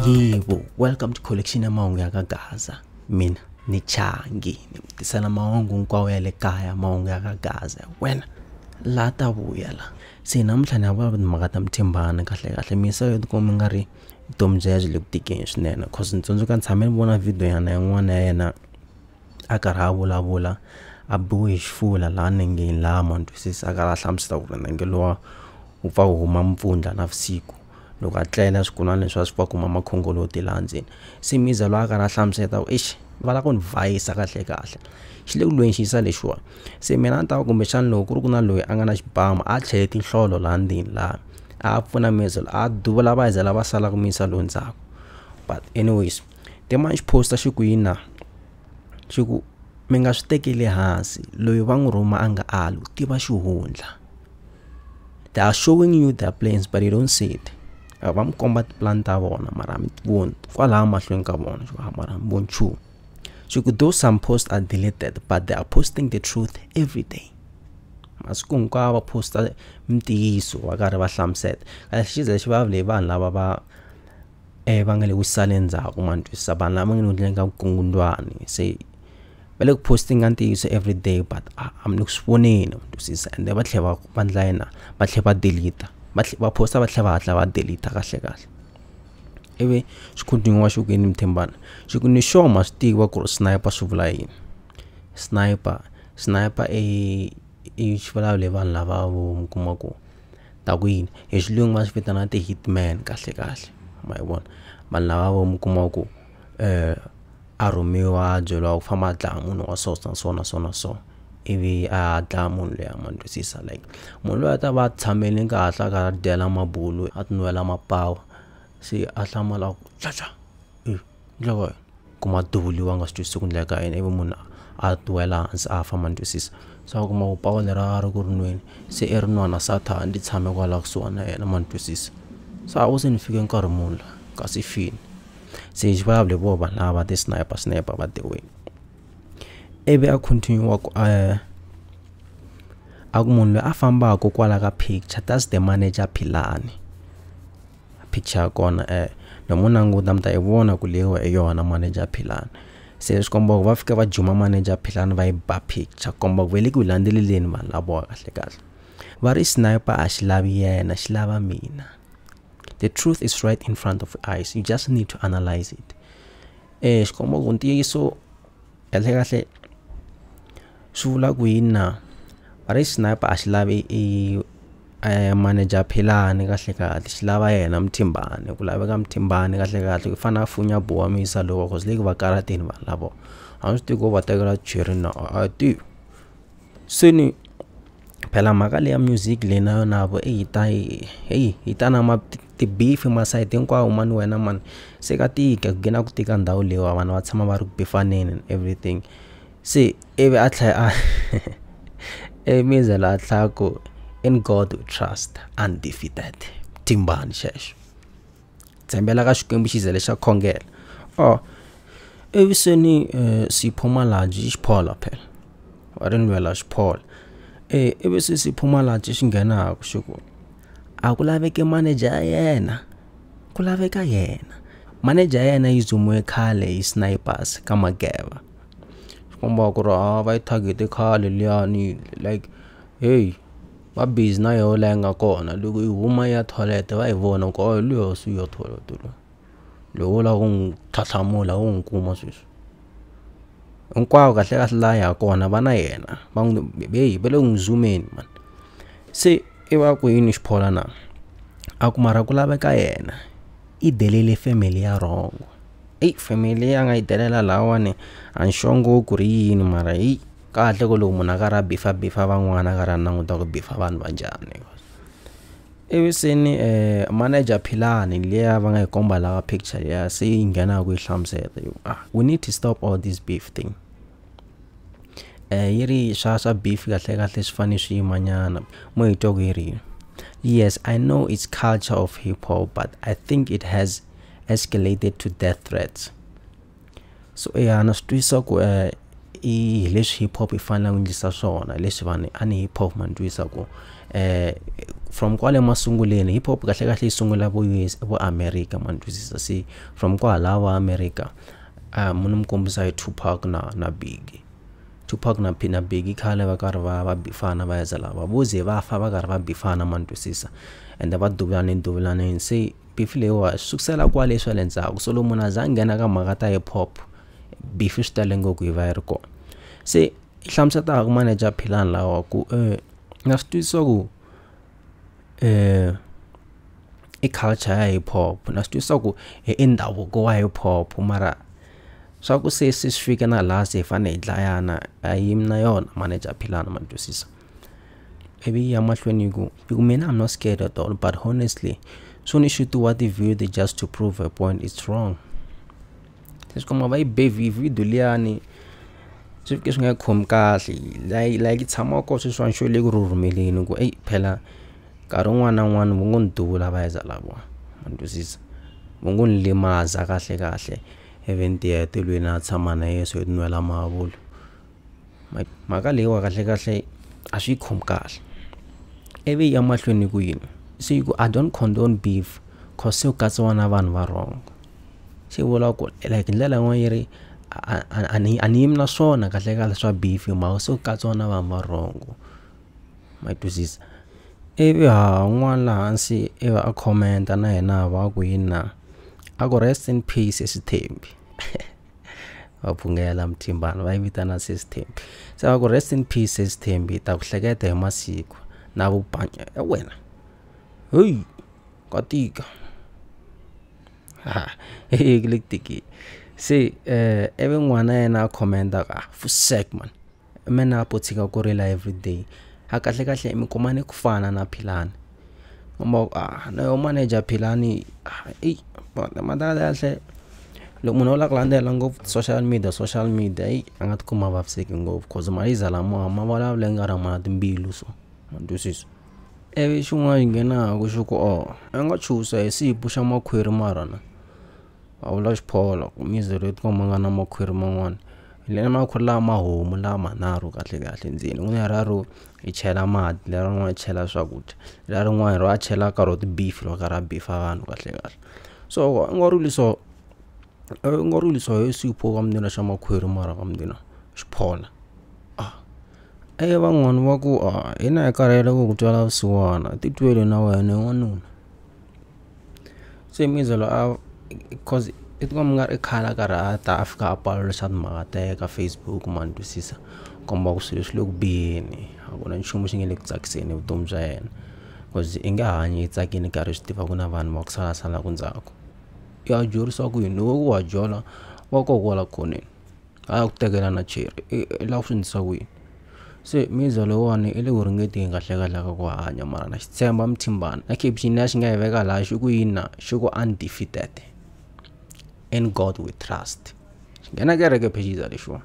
Yebo, welcome to collection ya mahungu ya ka Gaza. Mina ni Changi, ni tisela mahungu hinkwawo ya le kaya, mahungu ya ka Gaza. Wena la ta vuya la. Se namuntlha ni vulavula timhaka ta Mthimbani kahle misa yo tikomba nga ri vutomi bya le ku tikeni swinene, cause ni tsundzuka ni tshame ni vona video yana yin'wana ya yena a karhi a vulavula a biwe hi xifula laha nengeni laha mantwisisa a karhi a hlamusela ku ri nenge lowa wu pfa wu huma mpfundla navusiku loko a tlela swikun'wana leswi a swi pfa kuma makhongoloti laha ndzeni. Se miza loyi a karhi a hlamuseta ku va lava ku ni vhayisa kahle xi le ku lweni xiyisa lexiwa. Se mina ni ta kumbexana loko ku ri ku na loyi a nga na xibamu a tlhele tinhlolo laha ndzeni laha a pfuna miza a duvula va za lava sala ku misa lowu ndzhaku. But anyways tema xi posta xi ku yina xi ku mi nga swi tekeli hansi, loyi va n'wi rhuma a nga ali tiva xihundla. They are showing you their plans but you don't see it. Va mi komba tiplan ta vona mara mi voni kwalaha mahlweni ka vona mara voni nchumu. So though some posts are deleted but they are posting the truth every day. Masiku hinkwawo va posta mtiyiso va karhi va hlamuseta. Xi ze xi vulavula hi vanhu lava va nga le ku saleni ndzhaku mantwisisa, vanhu lava nga le ku endleni ka vukungundwani. Se va le ku posting ntiyiso every day but a mi le ku swi voneni mantwisisa, ende va tlhela va endla yena va tlhela va delete va posta va tlhela va hatla va delete kahle. Ivi xi continue xi ku yini Mthimbani xi ku ni sure ma swi tiva ku ri sniper swi vula yini. Sniper i xi vulavula hi vanhu lava vo mi kuma ku ta ku yini hi xilungu va swi vitana ti-hitman kahle ma yi vona. Vanhu lava vo mi kuma ku a rhumiwa a byeriwa ku famba a dlaya munhu wa so ivi a dlaya munhu leyi ma twisisa like munhu loyi a ta va tshamele kahle a karhi a dyela mabulu a tinwela mapawa. Se a hlamala ku ndleka kuma duvuliwa nga swi twisisi ku ndleka yini, ivi munhu a twela hansi a fa ma twisisa. So kuma ku pawa leri a ri ku ri nweni se i ri nwana Sathana ndi tshame kwala kusuhana na yena ma twisisa. So a wu se ni fike nkarhi muni kasi fini. Se xi vulavula hi vo vanhu lava ti sniper va the way. Ivi a continue ku a ku munhu loyi a fambaka kwala ka picture that's the manager Philani. Picture ya kona lomu nanguta mi ta yi vona ku leyiwa hi yona manager Philani. Se swi komba ku va fika va juma manager Philani va yi ba picture komba ku ve le ku landzeleleni vanhu lavo kahle. Va ri sniper a xi lavi yena xi lava mina. The truth is right in front of your eyes, you just need to analyze it. Xi komba ku ntiyiso kahle swi vula ku yini na va ri sniper a xi lavi manager Philani kahle xi lava yena Mthimbani, ku laveka Mthimbani kahle ku fana funya bowa misa lowa cause le ku va karateni vanhu lavo a swi tivi ku va tekela cheri na a ti. Se ni phela mhaka leya music leyi na yona vo hi ta na ti-beef masayiti hinkwawo mani wena mani se ka tika ku gina ku tika ndhawu leyiwa vanhu va tshama va ri ku bifaneni and everything. Se ivi a tlhela mizela a tlhela ku in God we trust, undefeated. Mthimbani xexo tshembela ka xikwembu xi ze lexa khongela. Ivi se ni Siphumalabyi xiphola phela wa ri lwela xiphola. Ivi se Siphumalabyi xi nghenaka xi ku a ku laveki manager ya yena, ku laveka yena. Manager ya yena yi zumiwe khale hi snipers ka Mageva. Swi komba ku ri va yi target khale liyani like va busy na yo leyi nga kona loko yi huma ya toilet va yi vona ku luyo swi yo toilet lowo la ku n'wi tlhatlhamula wo n'wi kuma sweswi hinkwawo kahle laha ya kona va na yena va n'wi va le n'wi zoomeni man. Se i va ku yini xiphola na a ku mara ku laveka yena i delele family ya wrong. Family ya nga yi delela lawani a nxongo ku ri yini mara kahle ku loko munhu a karhi a bifa van'wana a karhi a languta ku bifa vanhu va njhani. Ivi se ni manager Philani leya va nga yi komba lava picture ya se yi nghena ku yi hlamuseta we need to stop all this beef thing. Yi ri swa beef kahle swi fane swi yimanyana mo hi twa ku yi ri yes I know it's culture of hip hop but I think it has escalated to death threats. So na swi twisa ku hi leswi hip hop yi fanele ku endlisa swona, leswi vanhu a ni hip hop man twisa ku from kwale masunguleni hip hop kahle kahle yi sungula vo US vo America man twisisa. Se from kwala va America munhu mkombisa hi Tupac na Biggie. Tupac na Biggie khale va karhi va bifana va yeza lava voze va fa va karhi va bifana man twisisa, and va duvulane se beef lewa sukusela kwale swa le ndzhaku. So lomu na zangena ka mhaka ta hip hop beef swi tale ngopfu yi va yi ri kona. Se hlamuseta ku manager Philani lawa ku na swi twisisa ku i culture ya hip hop, na swi twisisa ku i ndhavuko wa hip hop, mara swa ku se swi fika na laha se hi fanele hi dlayana a yi na yona manager Philani man twisisa. Ivi ya mahlweni ku mina I'm not scared at all, but honestly so ni should do what they viewed just to prove a point it's wrong. Swi kuma va yi baby video liyani swi fike swi nga khomi kahle like tshama ko swi swa nxo le ku rhumeleni ku phela nkarhi wun'wana na wun'wana vo ngo ni duvula va yeza lavo man twisisa, vo ngo ni limaza kahle event ya tilweni na tshama na yeso hi nwela mavulo. Mhaka leyiwa kahle a swi khomi kahle. Ivi ya mahlweni ku yini se ku I don't condone beef cause se u katsiwa na vanhu va wrong. Se vula ku like ndlela yin'wana yi ri a ni yimi na swona kahle swa beef mara se u katsiwa na vanhu va wrong ma twisisa. Ivi un'wana laha hansi a commenta na yena va ku yini a ku rest in peace Sithembi va phungela Mthimbani va yi vitana Sithembi. Se va ku rest in peace Sithembi ta ku hleketa hi masiku na vupanya wena hey ka tika eklitiki. Se eve n'wana yena a commenta ka fusek man mena potsika ku rila everyday ha kahle mi komane ku fana na Philani na yo manager Philani madala yahle lo munhu la kulandela ngopfu social media a nga tikuma vaviseki ngopfu cause mali zala ma vulavula nga rama timbilu so man twisisa. Evi xin'wana nghena ku xi ku a nga chusa hi sipu xa makhwiri marana a vula xipholo ku mizero ti komanga na makhwiri man'wana lena makhwiri lama mahomu lama manharhu kahle ndzeni ku raro i chela mati lera rin'wana i chela swakudya lera rin'wana ro a chela karoti beef lo kara beef vanhu kahle. So ngorulisa hi sipu ka mdina xa makhwiri mara ka mdina xiphola van'wana va ku hina hi karhele ku twela vusiwana titwele na wena n'wanuna. Se mizelo cause it kom nga ri khala karata afika apalo xa timhaka ta ka Facebook man twisisa komba ku swilo swi le ku biheni a ku na nchumu xi nge le ku tsakiseni vutomi bya yena cause i nga hanyi tsakini karhi swi tiva ku na vanhu va ku sala ku ndzhaku ya jorisa ku yini wo wa jola wa kokwala khoneni a ku tekela na cheri la swi ndisa ku yini. Se mizelo wani ile ku ringeteni kahle ka ku hanya mara na xitshemba Mthimbani na caption ya xi nga yi veka laha xi ku yina xi ku undefeated in God we trust. Nghena kereke phejiza leswiwa.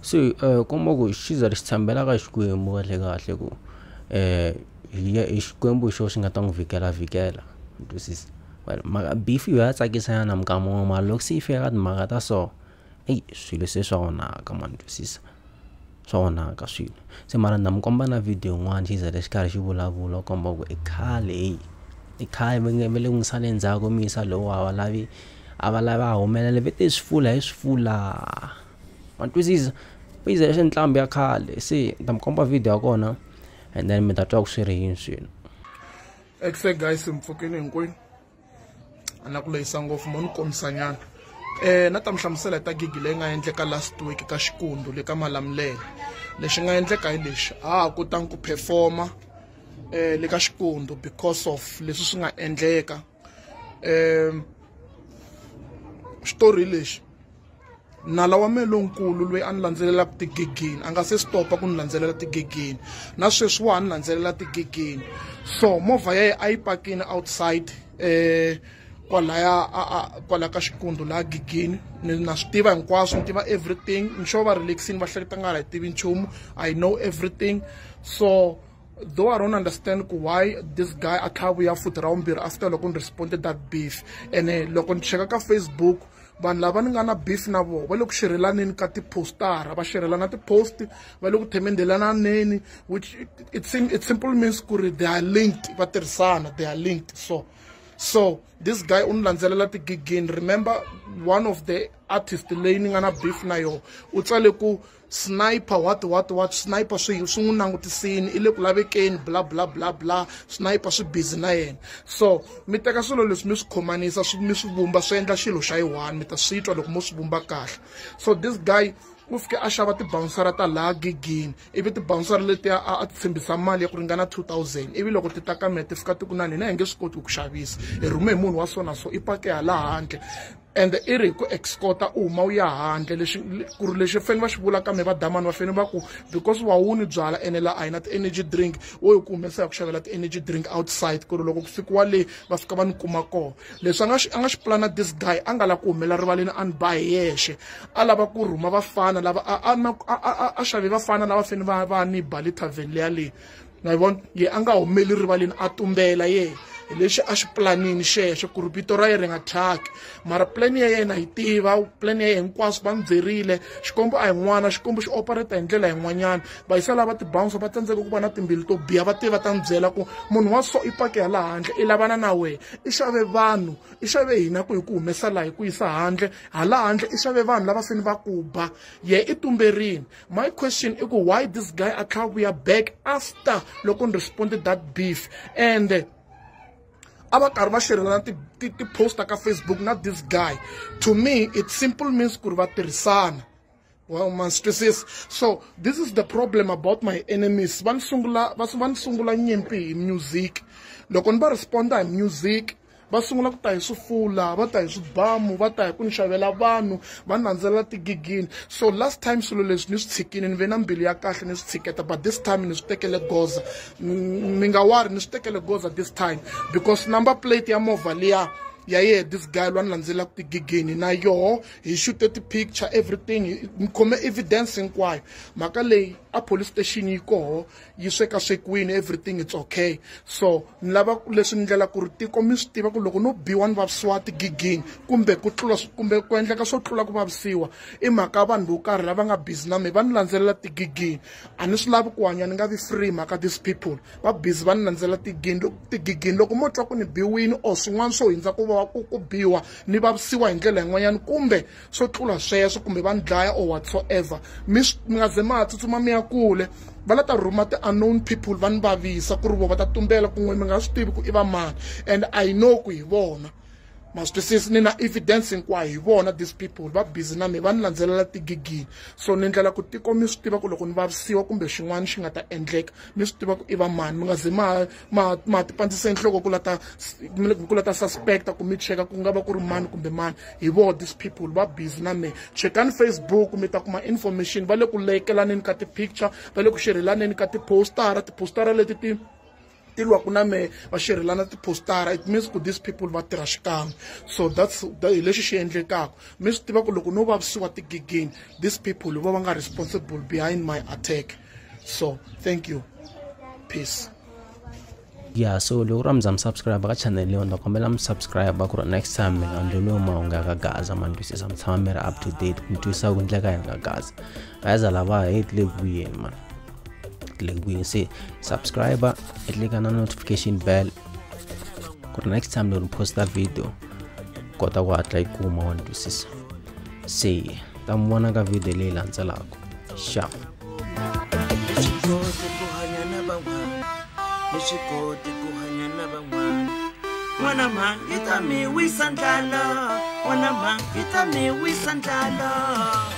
Se komba ku xiza xi tshembela ka Xikwembu kahle ku hi Xikwembu xo xi nga ta n'wi vhikela twisisa. Well maka beef ya tsakisa na mkama ma loko se fika ka timhaka ta so swilo se swa onaka man twisisa swa onaka swilo. Se mara na mkomba na video n'wana xiza lexi karhi xi vulavula komba ku i khale va le n'wisale ndzhaku misa lowu a va lava humelela vete swifula man twisisa biza leswi ntlambi ya khale. Se ta mkomba video ya kona and then mi ta twa ku swi ri yini swilo. Except guys mfukeni hinkwenu ana ku leyisa ngopfu mo ni komisanyana na ta mhlamusela ta gigi leyi nga endleka last week ka Xikundu le ka Malamulele. Lexi nga endleka hi lexi ku ta ku performa le ka Xikundu because of leswi swi nga endleka. Story lexi nala wa me lonkulu loyi a ni landzelela tigigini a nga se stopa ku ni landzelela tigigini na sweswi wa ni landzelela tigigini. So movha ya a yi pakini outside kwala ka Xikundu la gigini na swi tiva hinkwaswo ni tiva everything ni xo va relaxini va hleketa nga ha tivi nchumu I know everything. So though I don't understand why this guy a kha vuya futhi ra vumbirhi after loko ni responded that beef and loko ni cheka ka Facebook vanhu lava ni nga na beef na vona va le ku xerhelaneni ka tipostara va xerhelana tipost va le ku themendelananeni, which it simply means ku ri they are linked, va tirhisana, they are linked. So this guy unlandzelela tigigini. Remember one of the artists leyi ni nga na beef na yo u tsale ku sniper what sniper swi n'wi langutisini i le ku lavekeni bla bla bla bla, sniper swi busy na yena. So mi teka swilo leswi mi swi khomanisa mi swi vumba swi endla xilo xa yi-one, mi ta swi twa loko mo swi vumba kahle. So this guy u fike a xava tibounsara ta laha gigini, ivi tibounsara leti a ti tshembisa mali ya ku ringana 2000, ivi loko ti ta ka mina ti fika ti ku na nina hi nge swi koti ku xavisa, hi rhume hi munhu wa so na so i pake hala handle, and i ri hi ku escorta u huma u ya handle. Ku ri lexi fane va xi vula ka me va damani va fane va ku because wa wu ni byala ene la a hi na ti-energy drink, wo hi ku humesa hi ku xavela ti-energy drink outside ku ri loko ku fikiwa le va fika va ni kuma kona. Leswi a nga xi plana this guy a nga lava ku humela rivaleni a ni ba hi yexe, a lava ku rhuma vafana lava a xave vafana lava fane va ni ba le tavern leya leyi, na yi vona ye a nga humeli rivaleni a tumbela ye hi lexi a xi planini xexo ku ri vito ra yena ri nga thyaki. Mara plan ya yena hi tiva, plan ya yena hinkwaswo va n'wi byerile, xikombo a hi n'wana, xikombo xi operata hi ndlela yin'wanyana. Va yisa lava tibounce va tsandzeka ku va na timbilu to biha, va tiva ta n'wi byela ku munhu wa so i pake hala handle i lavana na wena, i xave vanhu, i xave hina ku hi ku humesa laha hi ku yisa handle, hala handle i xave vanhu lava fane va ku ba, ye i tumberini. My question i ku why this guy a tlha vuya back after loko ni responded that beef, and ava karhi va xerhelana ti-poster ka Facebook na this guy. To me it simple means ku ri va tirhisana. Well, man, stresses. So this is the problem about my enemies. Van sungula nyimpi hi music. Loko ni va responda hi music, va sungula ku ta hi swifula, va ta hi swibamu, va ta hi ku ni xavela vanhu, va landzelela tigigini. So last time swilo leswi ni swi tshikini ni ve na mbilu ya kahle ni swi tshiketa, but this time ni swi tekele goza. Mi nga wari ni swi tekele goza this time because number plate ya movha liya yeah, this guy lwa ni landzela ku tigigini na yoho hi shoot ti-picture everything, ni khome evidence hinkwayo. Mhaka leyi a police station yi koho yi swekaswekiwini, everything it's okay. So ni lava leswi ni ndlela ku ri tiko mi swi tiva ku loko no biwa ni vavisiwa tigigini kumbe ku endleka swo tlula ku vavisiwa i mhaka vanhu vo karhi lava nga busy na me va ni landzelela tigigini. A ni swi lavi ku hanya ni nga vi free mhaka these people va busy va ni landzelela tigigini. Loko mo twa ku ni biwini or swin'wana swo hindza ku biwa ni vavisiwa hi ndlela yin'wanyana kumbe swo tlula sweswo kumbe va ni dlaya or whatsoever, mi nga ze ma tsutsuma mi ya kule va la ta rhuma ti-unknown people va ni vavisa ku ri vo va ta tumbela kun'we mi nga swi tivi ku i va mani, and I know ku hi vona ma swi twisisi ni na evidence hinkwayo hi vona these people va busy na me va ni landzelela tigigini. So ni ndlela ku tiko mi swi tiva ku loko ni vavisiwa kumbe xin'wana xi nga ta endleka mi swi tiva ku i va mani, mi nga ze ma ti pandzisa enhloko ku la ta suspecta ku mi cheka ku nga va ku ri mani kumbe mani, hi vo these people va busy na me. Chekani Facebook mi ta kuma information, va le ku lekelaneni ka ti-picture, va le ku xerhelaneni ka tipostara leti ti lwaku na me va xerhelana tipostara. It means ku these people va tirha xikan'we. So hi lexi xi endlekaka mi swi tiva ku loko no vavisiwa tigigini these people vo va nga responsible behind my attack. So thank you, peace. Yeah, so loko ra mza subscribe ka channel leyi onda kombela subscribe ku ri next time mi nga ndleliwe mahungu ya ka Gaza man twisisa mi tshama mi ri up to date mi twisa ku endleka yini ka Gaza. Gaza lava hi le kuyeni man, we say subscriber and click on the notification bell for next time we post that video kota ku hatla yi kuma wa twisisa. Se ta mona ka video leyi landzelaka. Ciao. Wana man ita mi wisandlala, wana man ita mi wisandlala.